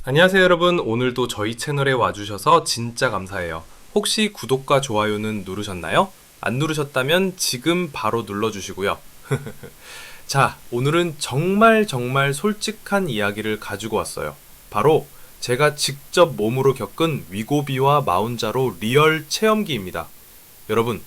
안녕하세요 여러분. 오늘도 저희 채널에 와주셔서 진짜 감사해요. 혹시 구독과 좋아요는 누르셨나요? 안 누르셨다면 지금 바로 눌러주시고요. 자, 오늘은 정말 솔직한 이야기를 가지고 왔어요. 바로 제가 직접 몸으로 겪은 위고비와 마운자로 리얼 체험기입니다. 여러분,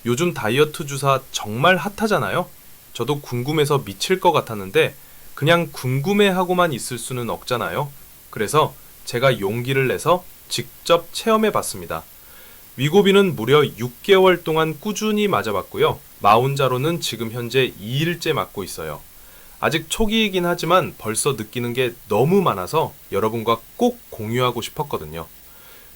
요즘 다이어트 주사 정말 핫하잖아요? 저도 궁금해서 미칠 것 같았는데 그냥 궁금해하고만 있을 수는 없잖아요. 그래서 제가 용기를 내서 직접 체험해 봤습니다. 위고비는 무려 6개월 동안 꾸준히 맞아봤고요. 마운자로는 지금 현재 2일째 맞고 있어요. 아직 초기이긴 하지만 벌써 느끼는 게 너무 많아서 여러분과 꼭 공유하고 싶었거든요.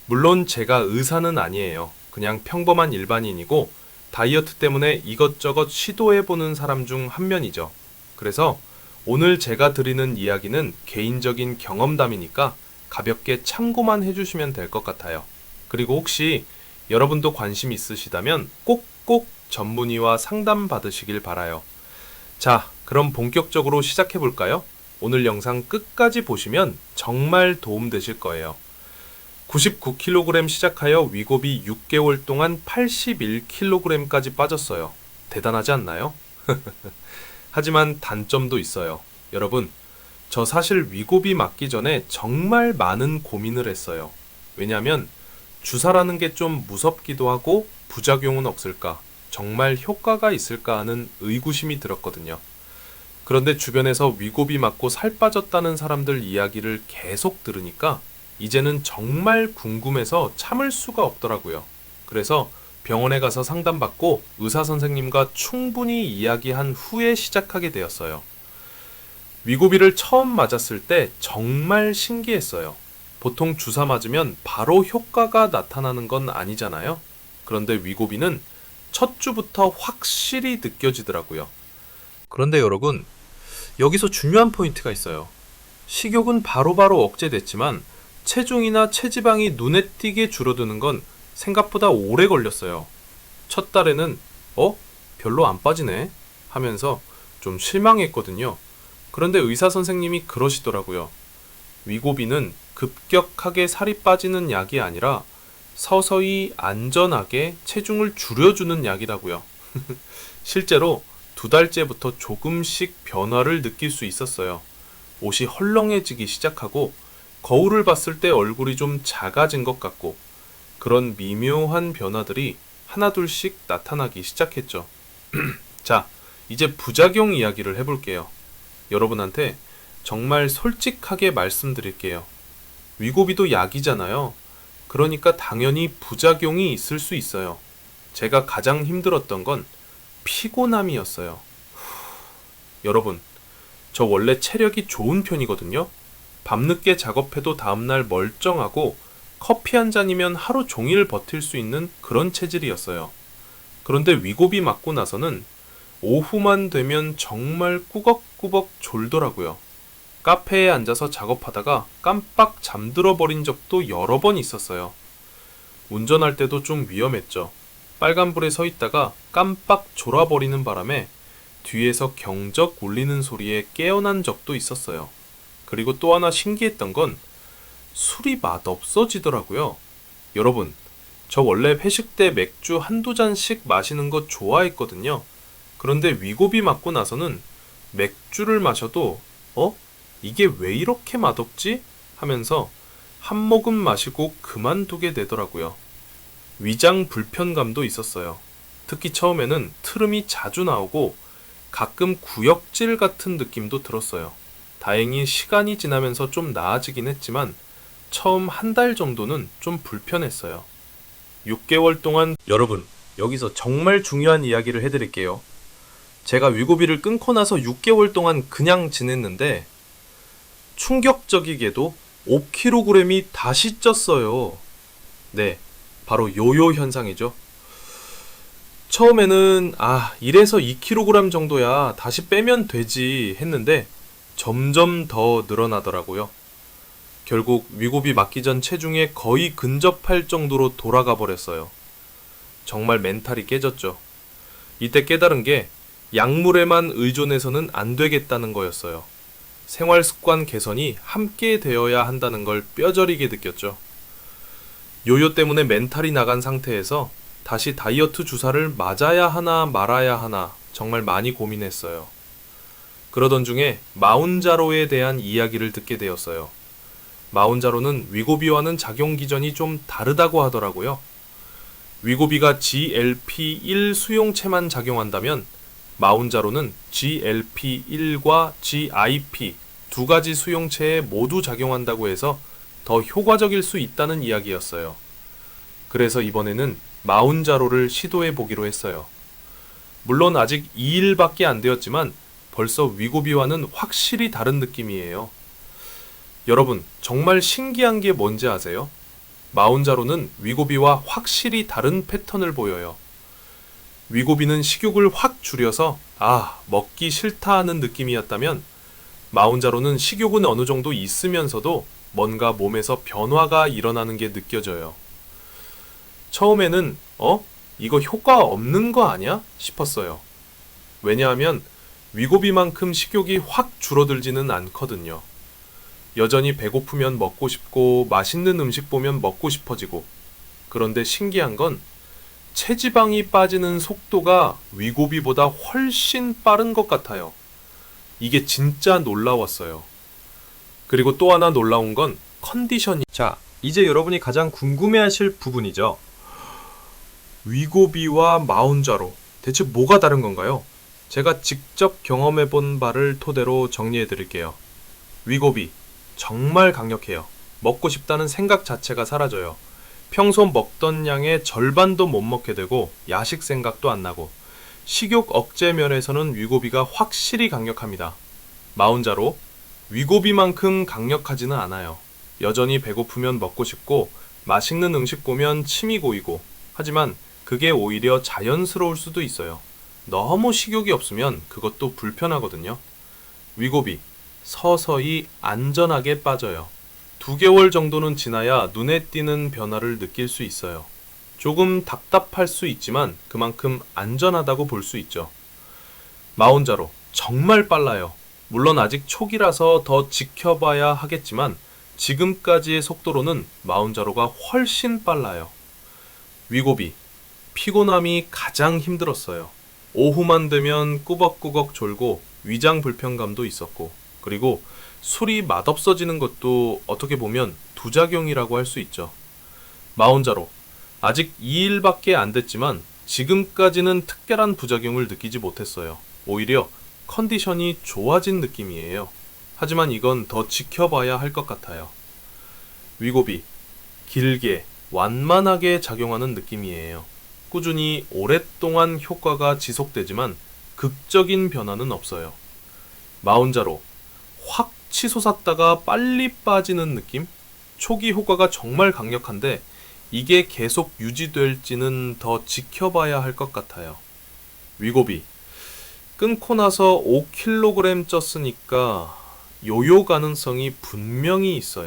물론 제가 의사는 아니에요. 그냥 평범한 일반인이고 다이어트 때문에 이것저것 시도해보는 사람 중 한 면이죠. 그래서 오늘 제가 드리는 이야기는 개인적인 경험담이니까 가볍게 참고만 해주시면 될 것 같아요. 그리고 혹시 여러분도 관심 있으시다면 꼭꼭 전문의와 상담 받으시길 바라요. 자, 그럼 본격적으로 시작해볼까요? 오늘 영상 끝까지 보시면 정말 도움되실 거예요. 99kg 시작하여 위고비 6개월 동안 81kg까지 빠졌어요. 대단하지 않나요? 하지만 단점도 있어요. 여러분, 저 사실 위고비 맞기 전에 정말 많은 고민을 했어요. 왜냐면 주사라는 게 좀 무섭기도 하고 부작용은 없을까, 정말 효과가 있을까 하는 의구심이 들었거든요. 그런데 주변에서 위고비 맞고 살 빠졌다는 사람들 이야기를 계속 들으니까 이제는 정말 궁금해서 참을 수가 없더라고요. 그래서 병원에 가서 상담받고 의사 선생님과 충분히 이야기한 후에 시작하게 되었어요. 위고비를 처음 맞았을 때 정말 신기했어요. 보통 주사 맞으면 바로 효과가 나타나는 건 아니잖아요. 그런데 위고비는 첫 주부터 확실히 느껴지더라고요. 그런데 여러분, 여기서 중요한 포인트가 있어요. 식욕은 바로바로 억제됐지만 체중이나 체지방이 눈에 띄게 줄어드는 건 생각보다 오래 걸렸어요. 첫 달에는 별로 안 빠지네 하면서 좀 실망했거든요. 그런데 의사 선생님이 그러시더라고요. 위고비는 급격하게 살이 빠지는 약이 아니라 서서히 안전하게 체중을 줄여주는 약이라고요. 실제로 2달째부터 조금씩 변화를 느낄 수 있었어요. 옷이 헐렁해지기 시작하고 거울을 봤을 때 얼굴이 좀 작아진 것 같고 그런 미묘한 변화들이 하나둘씩 나타나기 시작했죠. 자, 이제 부작용 이야기를 해볼게요. 여러분한테 정말 솔직하게 말씀드릴게요. 위고비도 약이잖아요. 그러니까 당연히 부작용이 있을 수 있어요. 제가 가장 힘들었던 건 피곤함이었어요. 여러분, 저 원래 체력이 좋은 편이거든요. 밤늦게 작업해도 다음날 멀쩡하고 커피 한 잔이면 하루 종일 버틸 수 있는 그런 체질이었어요. 그런데 위고비 맞고 나서는 오후만 되면 정말 꾸벅꾸벅 졸더라고요. 카페에 앉아서 작업하다가 깜빡 잠들어 버린 적도 여러 번 있었어요. 운전할 때도 좀 위험했죠. 빨간불에 서 있다가 깜빡 졸아버리는 바람에 뒤에서 경적 울리는 소리에 깨어난 적도 있었어요. 그리고 또 하나 신기했던 건 술이 맛없어지더라고요. 여러분, 저 원래 회식 때 맥주 한두 잔씩 마시는 거 좋아했거든요. 그런데 위고비 맞고 나서는 맥주를 마셔도 이게 왜 이렇게 맛없지? 하면서 한 모금 마시고 그만두게 되더라고요. 위장 불편감도 있었어요. 특히 처음에는 트름이 자주 나오고 가끔 구역질 같은 느낌도 들었어요. 다행히 시간이 지나면서 좀 나아지긴 했지만 처음 한 달 정도는 좀 불편했어요. 6개월 동안 여러분, 여기서 정말 중요한 이야기를 해드릴게요. 제가 위고비를 끊고 나서 6개월 동안 그냥 지냈는데 충격적이게도 5kg이 다시 쪘어요. 네, 바로 요요 현상이죠. 처음에는 이래서 2kg 정도야 다시 빼면 되지 했는데 점점 더 늘어나더라고요. 결국 위고비 맞기 전 체중에 거의 근접할 정도로 돌아가 버렸어요. 정말 멘탈이 깨졌죠. 이때 깨달은 게 약물에만 의존해서는 안 되겠다는 거였어요. 생활 습관 개선이 함께 되어야 한다는 걸 뼈저리게 느꼈죠. 요요 때문에 멘탈이 나간 상태에서 다시 다이어트 주사를 맞아야 하나 말아야 하나 정말 많이 고민했어요. 그러던 중에 마운자로에 대한 이야기를 듣게 되었어요. 마운자로는 위고비와는 작용 기전이 좀 다르다고 하더라고요. 위고비가 GLP-1 수용체만 작용한다면 마운자로는 GLP-1과 GIP 두 가지 수용체에 모두 작용한다고 해서 더 효과적일 수 있다는 이야기였어요. 그래서 이번에는 마운자로를 시도해 보기로 했어요. 물론 아직 2일밖에 안 되었지만 벌써 위고비와는 확실히 다른 느낌이에요. 여러분, 정말 신기한 게 뭔지 아세요? 마운자로는 위고비와 확실히 다른 패턴을 보여요. 위고비는 식욕을 확 줄여서 먹기 싫다 하는 느낌이었다면 마운자로는 식욕은 어느 정도 있으면서도 뭔가 몸에서 변화가 일어나는 게 느껴져요. 처음에는 이거 효과 없는 거 아니야? 싶었어요. 왜냐하면 위고비만큼 식욕이 확 줄어들지는 않거든요. 여전히 배고프면 먹고 싶고 맛있는 음식 보면 먹고 싶어지고, 그런데 신기한 건 체지방이 빠지는 속도가 위고비보다 훨씬 빠른 것 같아요. 이게 진짜 놀라웠어요. 그리고 또 하나 놀라운 건 컨디션이. 자, 이제 여러분이 가장 궁금해하실 부분이죠. 위고비와 마운자로 대체 뭐가 다른 건가요? 제가 직접 경험해 본 바를 토대로 정리해 드릴게요. 위고비 정말 강력해요. 먹고 싶다는 생각 자체가 사라져요. 평소 먹던 양의 절반도 못 먹게 되고 야식 생각도 안 나고, 식욕 억제 면에서는 위고비가 확실히 강력합니다. 마운자로 위고비만큼 강력하지는 않아요. 여전히 배고프면 먹고 싶고 맛있는 음식 보면 침이 고이고, 하지만 그게 오히려 자연스러울 수도 있어요. 너무 식욕이 없으면 그것도 불편하거든요. 위고비 서서히 안전하게 빠져요. 2개월 정도는 지나야 눈에 띄는 변화를 느낄 수 있어요. 조금 답답할 수 있지만 그만큼 안전하다고 볼 수 있죠. 마운자로 정말 빨라요. 물론 아직 초기라서 더 지켜봐야 하겠지만 지금까지의 속도로는 마운자로가 훨씬 빨라요. 위고비 피곤함이 가장 힘들었어요. 오후만 되면 꾸벅꾸벅 졸고 위장 불편감도 있었고, 그리고 술이 맛없어지는 것도 어떻게 보면 부작용이라고 할 수 있죠. 마운자로 아직 2일밖에 안 됐지만 지금까지는 특별한 부작용을 느끼지 못했어요. 오히려 컨디션이 좋아진 느낌이에요. 하지만 이건 더 지켜봐야 할 것 같아요. 위고비 길게 완만하게 작용하는 느낌이에요. 꾸준히 오랫동안 효과가 지속되지만 극적인 변화는 없어요. 마운자로 확 치솟았다가 빨리 빠지는 느낌? 초기 효과가 정말 강력한데 이게 계속 유지될지는 더 지켜봐야 할 것 같아요. 위고비 끊고 나서 5kg 쪘으니까 요요 가능성이 분명히 있어요.